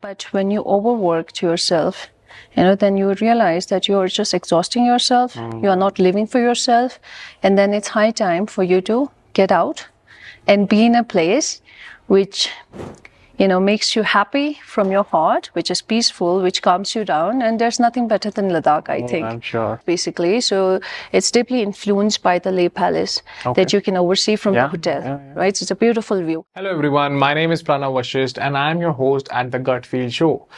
But when you overwork yourself, then you realize that you're just exhausting yourself. You are not living for yourself. And then it's high time for you to get out and be in a place which, makes you happy from your heart, which is peaceful, which calms you down. And there's nothing better than Ladakh, I think. I'm sure. Basically. So it's deeply influenced by the Leh Palace that you can oversee from the hotel, right? So it's a beautiful view. Hello everyone, my name is Pranav Vashistha and I am your host at the Gut Feel Show.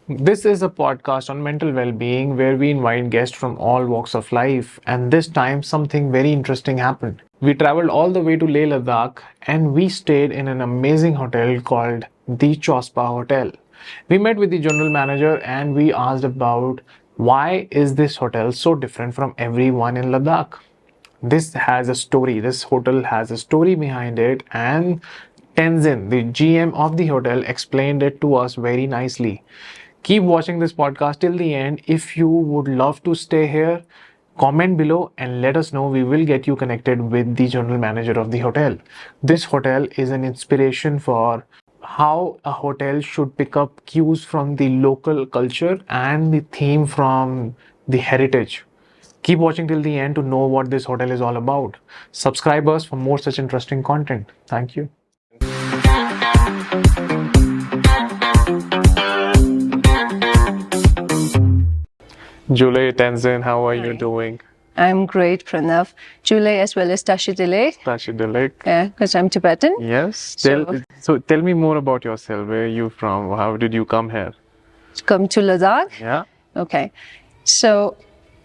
This is a podcast on mental well-being where we invite guests from all walks of life, and this time something very interesting happened. We traveled all the way to Leh Ladakh and we stayed in an amazing hotel called the Chospa Hotel. We met with the general manager and we asked about why is this hotel so different from everyone in Ladakh. This has a story. This hotel has a story behind it, and Tenzin, the GM of the hotel, explained it to us very nicely. Keep watching this podcast till the end. If you would love to stay here, comment below and let us know. We will get you connected with the general manager of the hotel. This hotel is an inspiration for how a hotel should pick up cues from the local culture and the theme from the heritage. Keep watching till the end to know what this hotel is all about. Subscribe us for more such interesting content. Thank you. Julie, Tenzin, how are you doing? I'm great, Pranav. Julie as well as Tashidile. Tashidile. Yeah, because I'm Tibetan. Yes. So tell me more about yourself. Where are you from? How did you come here? Come to Ladakh? Yeah. Okay. So,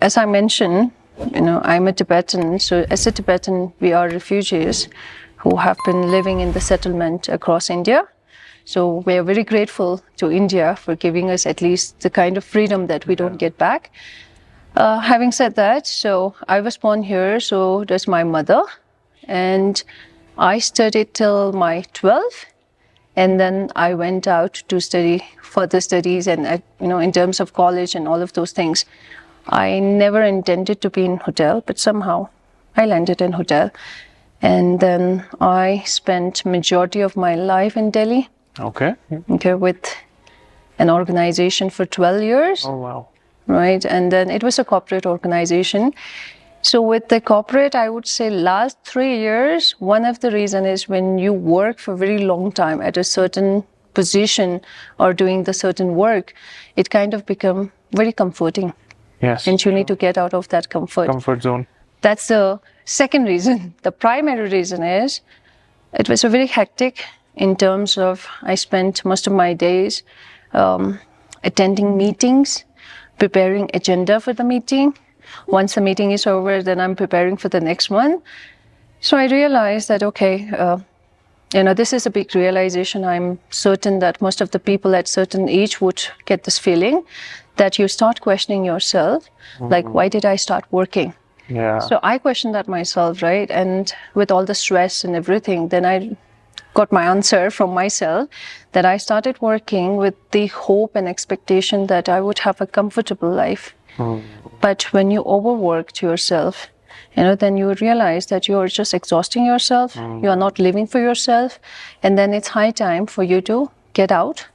as I mentioned, I'm a Tibetan. So, as a Tibetan, we are refugees who have been living in the settlement across India. So, we are very grateful to India for giving us at least the kind of freedom that we don't get back. Having said that, so I was born here, so does my mother. And I studied till my 12th. And then I went out to study further studies and, in terms of college and all of those things. I never intended to be in hotel, but somehow I landed in hotel. And then I spent majority of my life in Delhi. Okay, with an organization for 12 years. Oh, wow. Right. And then it was a corporate organization. So with the corporate, I would say last 3 years, one of the reason is when you work for a very long time at a certain position or doing the certain work, it kind of become very comforting. Yes. And you need to get out of that comfort zone. That's the second reason. The primary reason is it was a very hectic in terms of I spent most of my days attending meetings, preparing agenda for the meeting. Once the meeting is over, then I'm preparing for the next one. So I realized that, this is a big realization. I'm certain that most of the people at certain age would get this feeling that you start questioning yourself, like, why did I start working? Yeah. So I questioned that myself, right? And with all the stress and everything, then I got my answer from myself that I started working with the hope and expectation that I would have a comfortable life. But when you overwork yourself, then you realize that you're just exhausting yourself. You are not living for yourself. And then it's high time for you to get out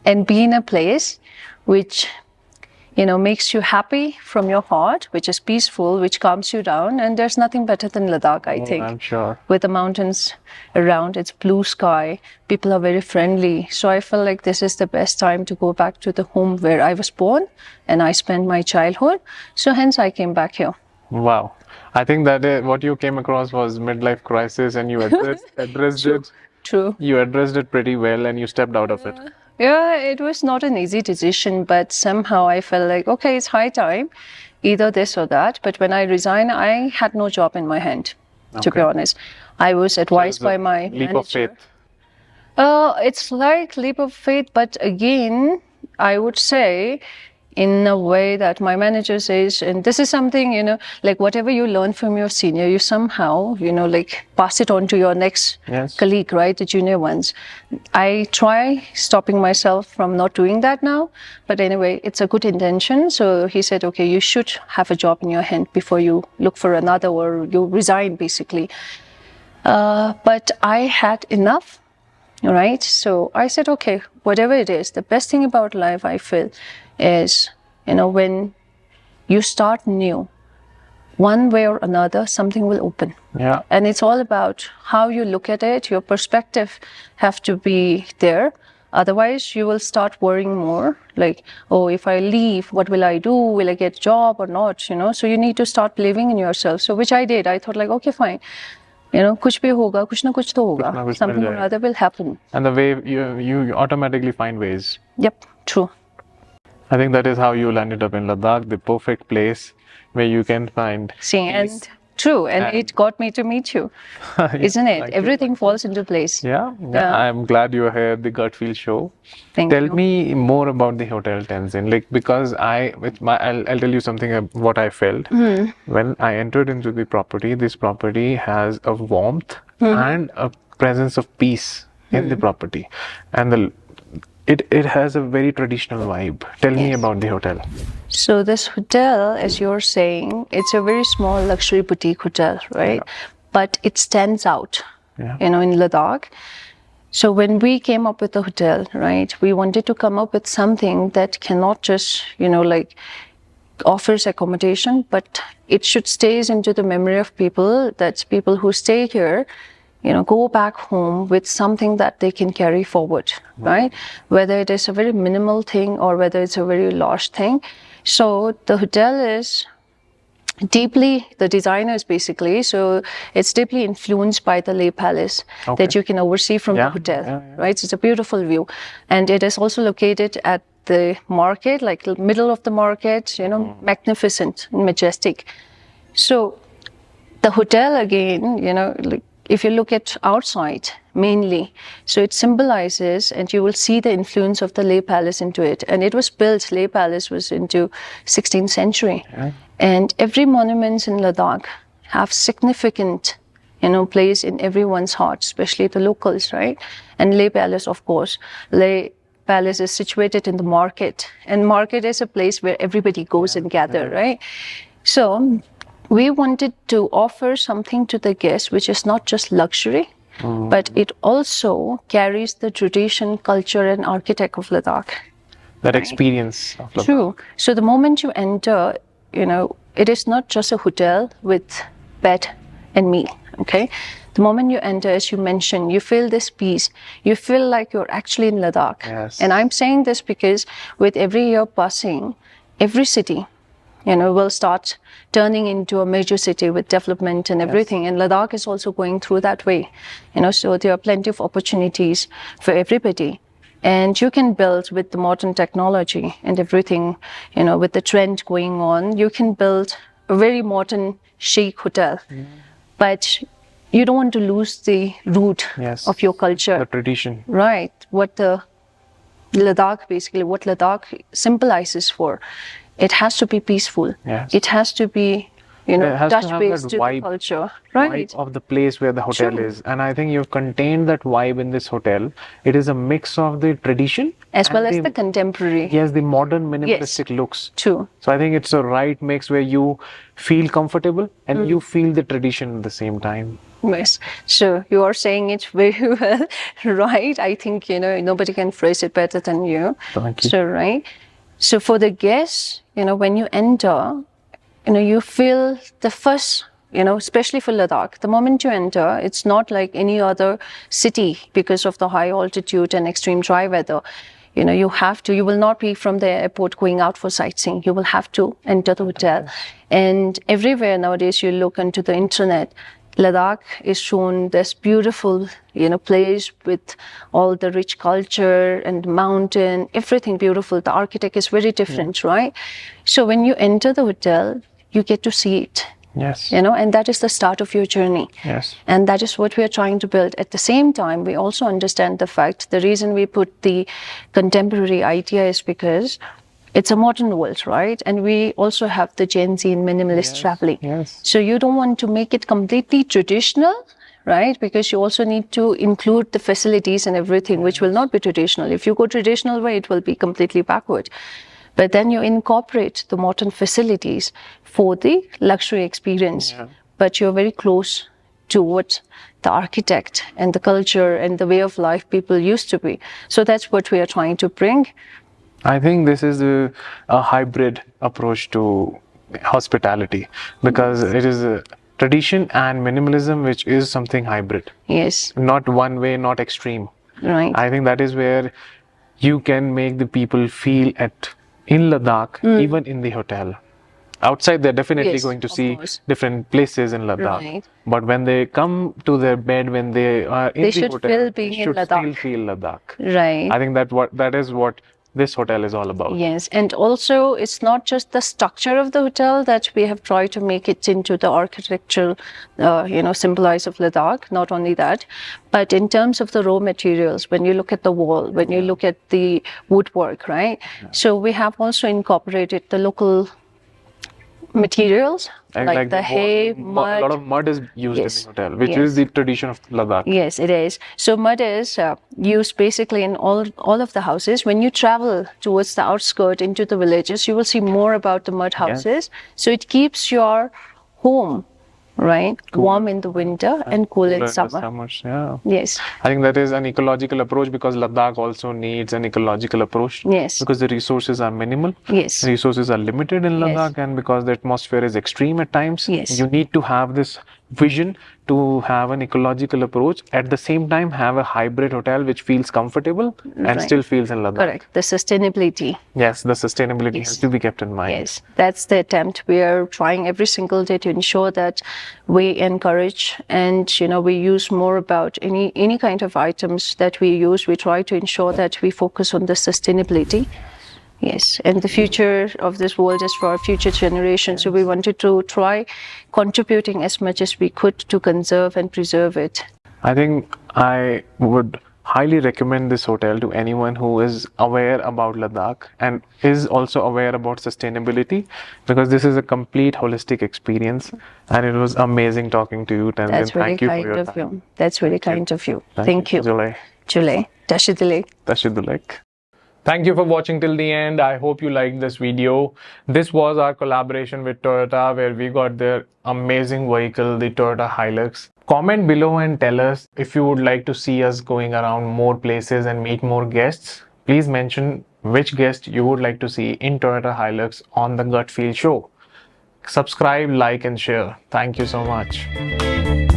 and be in a place which makes you happy from your heart, which is peaceful, which calms you down. And there's nothing better than Ladakh, I think. I'm sure. With the mountains around, it's blue sky, people are very friendly. So I feel like this is the best time to go back to the home where I was born and I spent my childhood. So hence I came back here. Wow. I think that what you came across was midlife crisis and you addressed it. True. You addressed it pretty well and you stepped out of it. Yeah, it was not an easy decision, but somehow I felt like, okay, it's high time, either this or that. But when I resigned, I had no job in my hand, to be honest. I was advised by my leap manager. Of faith. It's like leap of faith, but again, I would say in a way that my manager says, and this is something, like whatever you learn from your senior, you somehow, like pass it on to your next colleague, right? The junior ones. I try stopping myself from not doing that now. But anyway, it's a good intention. So he said, okay, you should have a job in your hand before you look for another or you resign basically. But I had enough. right? So I said, okay, whatever it is, the best thing about life, I feel, is, when you start new, one way or another, something will open. Yeah. And it's all about how you look at it. Your perspective have to be there. Otherwise, you will start worrying more. Like, oh, if I leave, what will I do? Will I get a job or not? So you need to start believing in yourself. So which I did. I thought like, okay, fine. कुछ भी होगा, कुछ ना कुछ तो होगा. Something or other will happen. And the way you automatically find ways. Yep, true. I think that is how you landed up in Ladakh, the perfect place where you can find peace. True, and it got me to meet you, isn't it? Everything falls into place. Yeah, I'm glad you're here, the Gut Feel Show. Tell me more about the hotel, Tenzin. Like, because I'll tell you something what I felt when I entered into the property. This property has a warmth and a presence of peace in the property, and it has a very traditional vibe. Tell me about the hotel. So this hotel, as you're saying, it's a very small luxury boutique hotel, right? Yeah. But it stands out, in Ladakh. So when we came up with the hotel, right, we wanted to come up with something that cannot just, offers accommodation, but it should stays into the memory of people, that people who stay here, go back home with something that they can carry forward, right? Whether it is a very minimal thing or whether it's a very large thing. So the hotel is the designers basically, so it's deeply influenced by the Leh Palace that you can oversee from the hotel, right? So it's a beautiful view. And it is also located at the market, like middle of the market, magnificent and majestic. So the hotel again, if you look at outside mainly, so it symbolizes, and you will see the influence of the Leh Palace into it. And it was built, Leh Palace was into 16th century. Yeah. And every monument in Ladakh have significant, place in everyone's heart, especially the locals, right? And Leh Palace, of course. Leh Palace is situated in the market, and market is a place where everybody goes and gather, right? So we wanted to offer something to the guests which is not just luxury, but it also carries the tradition, culture, and architect of Ladakh. That experience of Ladakh. True. So the moment you enter, it is not just a hotel with bed and meal, okay? The moment you enter, as you mentioned, you feel this peace. You feel like you're actually in Ladakh. Yes. And I'm saying this because with every year passing, every city, will start turning into a major city with development and everything. And Ladakh is also going through that way. So there are plenty of opportunities for everybody. And you can build with the modern technology and everything, with the trend going on, you can build a very modern chic hotel. But you don't want to lose the root of your culture. The tradition. Right. What Ladakh symbolizes for. It has to be peaceful. Yes. It has to be, touch-based to the culture. Right. Vibe of the place where the hotel is. And I think you've contained that vibe in this hotel. It is a mix of the tradition as well as the contemporary. Yes, the modern minimalistic looks. True. So I think it's a right mix where you feel comfortable and you feel the tradition at the same time. Yes. So you are saying it very well, right? I think, nobody can phrase it better than you. Thank you. So, right. So for the guests, when you enter, you feel the first, especially for Ladakh, the moment you enter, it's not like any other city because of the high altitude and extreme dry weather. You will not be from the airport going out for sightseeing. You will have to enter the hotel. And everywhere nowadays you look into the internet, Ladakh is shown this beautiful, place with all the rich culture and mountain, everything beautiful. The architect is very different, right? So when you enter the hotel, you get to see it. Yes. And that is the start of your journey. Yes. And that is what we are trying to build. At the same time, we also understand the fact, the reason we put the contemporary idea is because it's a modern world, right? And we also have the Gen Z and minimalist traveling. Yes. So you don't want to make it completely traditional, right? Because you also need to include the facilities and everything, which will not be traditional. If you go traditional way, it will be completely backward. But then you incorporate the modern facilities for the luxury experience. Yeah. But you're very close to what the architect and the culture and the way of life people used to be. So that's what we are trying to bring. I think this is a hybrid approach to hospitality, because it is a tradition and minimalism, which is something hybrid. Yes. Not one way, not extreme. Right. I think that is where you can make the people feel in Ladakh, even in the hotel. Outside, they're definitely Yes, going to of see course. different places in Ladakh. Right. But when they come to their bed, when they are in They the should hotel, feel they being in should Ladakh. still feel Ladakh. Right. I think that is what this hotel is all about. Yes, and also it's not just the structure of the hotel that we have tried to make it into the architectural, symbolize of Ladakh. Not only that, but in terms of the raw materials, when you look at the wall, when you look at the woodwork, right? So we have also incorporated the local materials like the hay, mud. A lot of mud is used Yes. in the hotel, which Yes. is the tradition of Ladakh. Yes, it is. So mud is used basically in all of the houses. When you travel towards the outskirts into the villages, you will see more about the mud houses. So it keeps your home, right, warm in the winter and cool in summer. Summers, yeah. Yes. I think that is an ecological approach, because Ladakh also needs an ecological approach. Yes. Because the resources are minimal. Yes. Resources are limited in Yes. Ladakh, and because the atmosphere is extreme at times, Yes. you need to have this vision to have an ecological approach. At the same time, have a hybrid hotel which feels comfortable and Right. still feels in Ladakh. Correct. The sustainability. Yes, the sustainability Yes. has to be kept in mind. Yes, that's the attempt. We are trying every single day to ensure that we encourage and we use more about any kind of items that we use. We try to ensure that we focus on the sustainability. Yes, and the future of this world is for our future generations. So we wanted to try contributing as much as we could to conserve and preserve it. I think I would highly recommend this hotel to anyone who is aware about Ladakh and is also aware about sustainability, because this is a complete holistic experience, and it was amazing talking to you, Tenzin. That's very Thank you for kind your of time. you. That's very kind of you. Thank you. Zulay. Chule. Tashidile. Tashidulek. Thank you for watching till the end. I hope you liked this video. This was our collaboration with Toyota, where we got their amazing vehicle, the Toyota Hilux. Comment below and tell us if you would like to see us going around more places and meet more guests. Please mention which guest you would like to see in Toyota Hilux on the Gut Feel Show. Subscribe, like and share. Thank you so much.